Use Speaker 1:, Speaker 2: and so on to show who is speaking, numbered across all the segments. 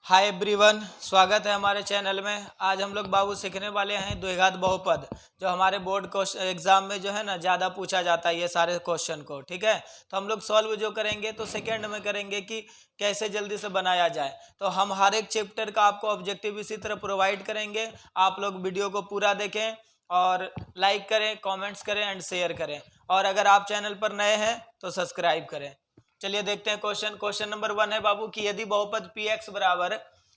Speaker 1: Hi everyone, स्वागत है हमारे चैनल में। आज हम लोग बाबू सीखने वाले हैं द्विघात बहुपद, जो हमारे बोर्ड एग्जाम में जो है ना ज़्यादा पूछा जाता है ये सारे क्वेश्चन को। ठीक है, तो हम लोग सॉल्व जो करेंगे तो सेकेंड में करेंगे कि कैसे जल्दी से बनाया जाए। तो हम हर एक चैप्टर का आपको ऑब्जेक्टिव इसी तरह प्रोवाइड करेंगे। आप लोग वीडियो को पूरा देखें और लाइक करें, कॉमेंट्स करें एंड शेयर करें। और अगर आप चैनल पर नए हैं तो सब्सक्राइब करें। चलिए देखते हैं क्वेश्चन नंबर 1 है बाबू कि यदि बहुपद पी एक्स बराबर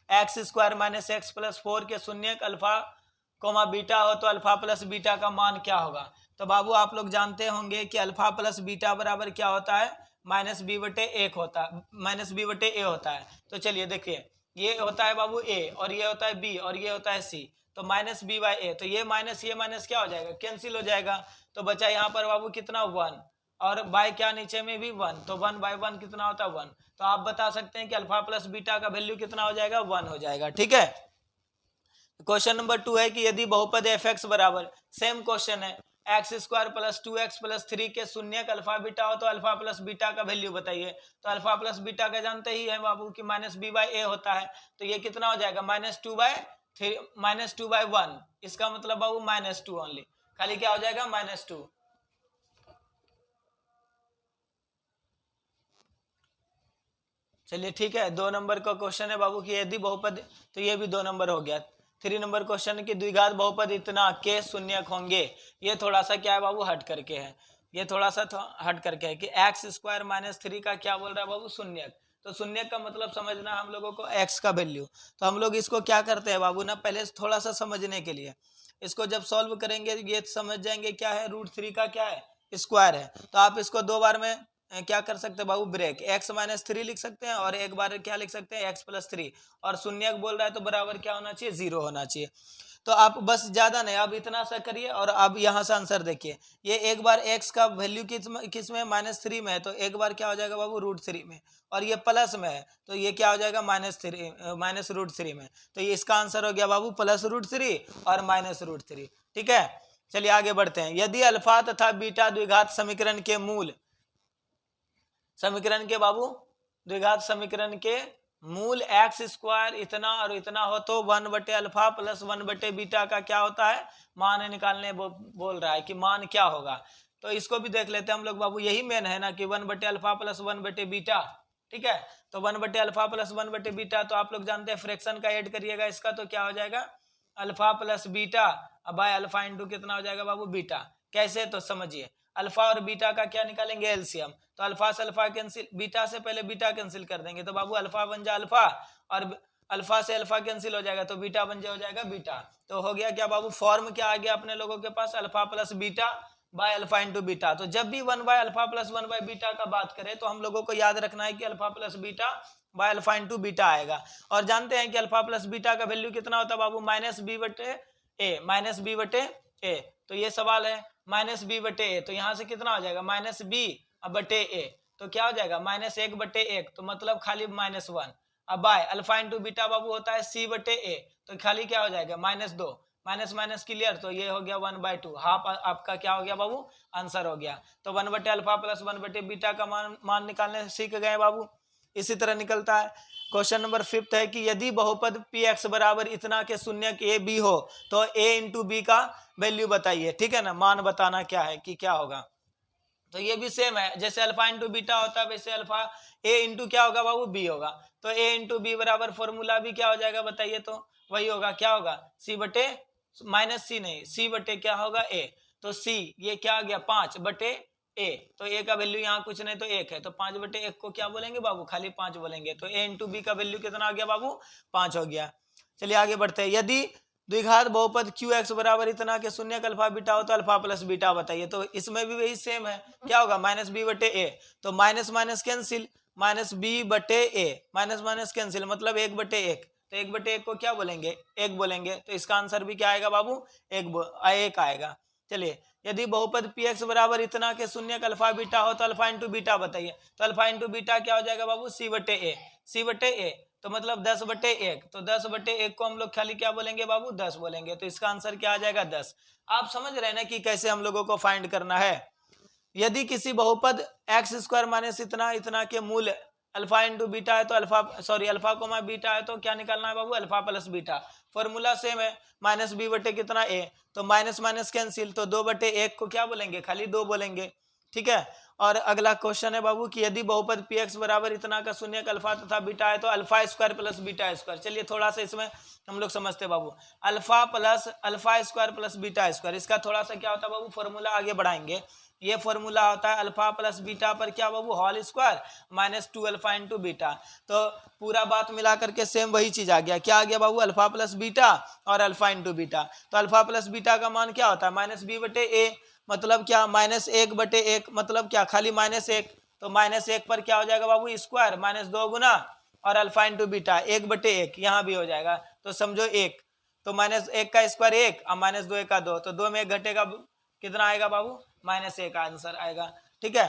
Speaker 1: x square minus x plus 4 के शून्यक अल्फा कोमा बीटा हो तो अल्फा प्लस बीटा का मान क्या होगा। तो बाबू आप लोग जानते होंगे कि अल्फा प्लस बीटा बराबर क्या होता है, माइनस बी बटे एक होता है, माइनस बी बटे ए होता है। तो चलिए देखिए, ये होता है बाबू ए और ये होता है बी और ये होता है सी। तो माइनस बी बाई ए, तो ये माइनस क्या हो जाएगा, कैंसिल हो जाएगा। तो बचा यहाँ पर बाबू कितना, 1, और बाय क्या नीचे में भी 1, तो 1/1 कितना होता है, 1। तो आप बता सकते हैं कि अल्फा प्लस बीटा का वैल्यू कितना हो जाएगा, 1 हो जाएगा। ठीक है, क्वेश्चन नंबर 2 है कि यदि बहुपद एफ एक्स बराबर, सेम क्वेश्चन है, x square plus 2x plus 3 के शून्यक अल्फा बीटा हो तो अल्फा प्लस बीटा का वैल्यू बताइए। तो अल्फा प्लस बीटा का जानते ही है बाबू कि माइनस बी बाई ए होता है। तो ये कितना हो जाएगा, -2/1। इसका मतलब बाबू -2 ओनली, खाली क्या हो जाएगा, -2। चलिए ठीक है, 2 नंबर का क्वेश्चन है बाबू कि यदि बहुपद, तो ये भी 2 नंबर हो गया। 3 नंबर क्वेश्चन की द्विघात बहुपद इतना के शून्यक होंगे। ये थोड़ा सा क्या है बाबू, हट करके है। ये थोड़ा सा हट करके है कि एक्स स्क्वायर माइनस 3 का क्या बोल रहा है बाबू, शून्यक। तो शून्यक का मतलब समझना हम लोगों को एक्स का वैल्यू। तो हम लोग इसको क्या करते हैं बाबू ना, पहले थोड़ा सा समझने के लिए इसको जब सॉल्व करेंगे ये समझ जाएंगे क्या है, √3 का क्या है, स्क्वायर है। तो आप इसको 2 बार में क्या कर सकते हैं बाबू, ब्रेक, x-3 लिख सकते हैं और एक बार क्या लिख सकते हैं, x+3। और शून्यक बोल रहा है तो बराबर क्या होना चाहिए, 0 होना चाहिए। तो आप बस ज्यादा नहीं, आप इतना सा करिए और अब यहाँ से आंसर देखिए। ये एक बार x का वैल्यू किस में, -3 में है, तो एक बार क्या हो जाएगा बाबू, √3 में। और ये प्लस में है तो ये क्या हो जाएगा, -√3 में। तो ये इसका आंसर हो गया बाबू +√3 और -√3। ठीक है, चलिए आगे बढ़ते हैं। यदि अल्फा तथा बीटा द्विघात समीकरण के मूल, समीकरण के बाबू, द्विघात समीकरण के मूल एक्स स्क्वायर इतना और इतना हो तो 1/अल्फा प्लस 1/बीटा बीटा का क्या होता है, मान निकालने बोल रहा है कि मान क्या होगा। तो इसको भी देख लेते हैं हम लोग बाबू, यही मेन है ना कि 1/अल्फा प्लस 1/बीटा। ठीक है, तो 1/अल्फा प्लस 1/बीटा, तो आप लोग जानते हैं फ्रैक्शन का ऐड करिएगा इसका, तो क्या हो जाएगा, alpha plus beta by alpha into कितना हो जाएगा बाबू, बीटा। कैसे, तो समझिए, अल्फा और बीटा का क्या निकालेंगे, एलसीएम। तो अल्फा से अल्फा कैंसिल, बीटा से पहले बीटा कैंसिल कर देंगे तो बाबू अल्फा बन जाए अल्फा, और अल्फा से अल्फा कैंसिल हो जाएगा तो बीटा बन जाएगा बीटा। तो हो गया क्या बाबू, फॉर्म क्या आ गया अपने लोगों के पास, alpha plus beta by alpha into beta. तो जब भी 1/अल्फा प्लस 1/बीटा का बात करें तो हम लोगों को याद रखना है कि alpha plus beta by alpha into beta आएगा। और जानते हैं कि अल्फा प्लस बीटा का वैल्यू कितना होता है बाबू, -b/a। तो ये सवाल है -b/a, तो यहाँ से कितना हो जाएगा, -b/a। तो क्या हो जाएगा, -1/1, तो मतलब खाली -1। अब बाय अल्फा इंटू बीटा बाबू होता है c/a, तो खाली क्या हो जाएगा, -2, माइनस माइनस क्लियर। तो ये हो गया 1/2, हाफ आपका क्या हो गया बाबू, आंसर हो गया। तो 1/अल्फा प्लस 1/बीटा का मान निकालने सीख गए बाबू। इसी तरह निकलता है। क्वेश्चन नंबर 5 है कि यदि बहुपद पी एक्स बराबर इतना के शून्यक ए बी हो तो ए इंटू बी का वैल्यू बताइए। ठीक है ना, मान बताना क्या है कि क्या होगा। तो ये भी सेम है, जैसे अल्फा इंटू बीटा होता है वैसे अल्फा ए इंटू क्या होगा बाबू, बी होगा। तो ए इंटू बी बराबर फॉर्मूला भी क्या हो जाएगा बताइए, तो वही होगा, क्या होगा, c/, माइनस सी नहीं, c/, क्या होगा, ए। तो c ये क्या आ गया, 5/a। तो a का वैल्यू यहाँ कुछ नहीं तो 1 है, तो 5/1 को क्या बोलेंगे बाबू, खाली 5 बोलेंगे। तो a इंटू बी का वैल्यू कितना आ गया बाबू, 5 हो गया। चलिए आगे बढ़ते हैं। यदि द्विघात बहुपद क्यू एक्स बराबर इतना के शून्यक अल्फा बीटा हो तो अल्फा प्लस बीटा बताइए। तो इसमें भी वही सेम है, क्या होगा, -b/a। तो minus minus cancel, -b/a, minus minus cancel, मतलब 1/1। तो 1/1 को क्या बोलेंगे, 1 बोलेंगे। तो इसका आंसर भी क्या आएगा बाबू, 1 आएगा। चलिए, यदि बहुपद पी एक्स बराबर इतना के शून्यक अल्फा बीटा हो तो अल्फा इंटू बीटा बताइए। तो अल्फा इंटू बीटा क्या हो जाएगा बाबू, c/a। तो मतलब 10/1। तो 10/1 को हम लोग खाली क्या बोलेंगे बाबू, 10 बोलेंगे। तो इसका आंसर क्या आ जाएगा, 10। आप समझ रहे हैं ना कि कैसे हम लोगों को फाइंड करना है। यदि किसी बहुपद एक्स स्क्वायर माइनस इतना इतना के मूल अल्फा इंटू बीटा है तो alpha sorry alpha comma beta है तो क्या निकालना है बाबू, alpha plus beta. Formula same है, माइनस बी बटे कितना ए, तो माइनस माइनस कैंसिल, तो 2/1 को क्या बोलेंगे, खाली 2 बोलेंगे। ठीक है। और अगला क्वेश्चन है बाबू कि यदि बहुपद पी एक्स बराबर इतना का शून्य का अल्फा तथा बीटा है तो alpha square plus beta square. चलिए थोड़ा सा इसमें हम लोग समझते हैं बाबू, alpha plus alpha square plus beta square, इसका थोड़ा सा क्या होता है बाबू, फॉर्मूला आगे बढ़ाएंगे। ये फॉर्मूला होता है अल्फा प्लस बीटा पर क्या बाबू, whole square minus 2 alpha into beta. तो पूरा बात मिला करके सेम वही चीज आ गया, क्या आ गया बाबू, अल्फा प्लस बीटा और अल्फा इंटू बीटा। तो अल्फा प्लस बीटा का मान क्या होता है, माइनस बी बटे ए, मतलब क्या -1/1, मतलब क्या, खाली -1, तो -1 पर क्या हो जाएगा बाबू, स्क्वायर -2 गुना और अल्फा इंटू बीटा 1/1, यहाँ भी हो जाएगा तो समझो 1, तो -1 का स्क्वायर 1 और -2 का 2, तो 2 में 1 घटेगा, कितना आएगा बाबू, -1 का आंसर आएगा। ठीक है।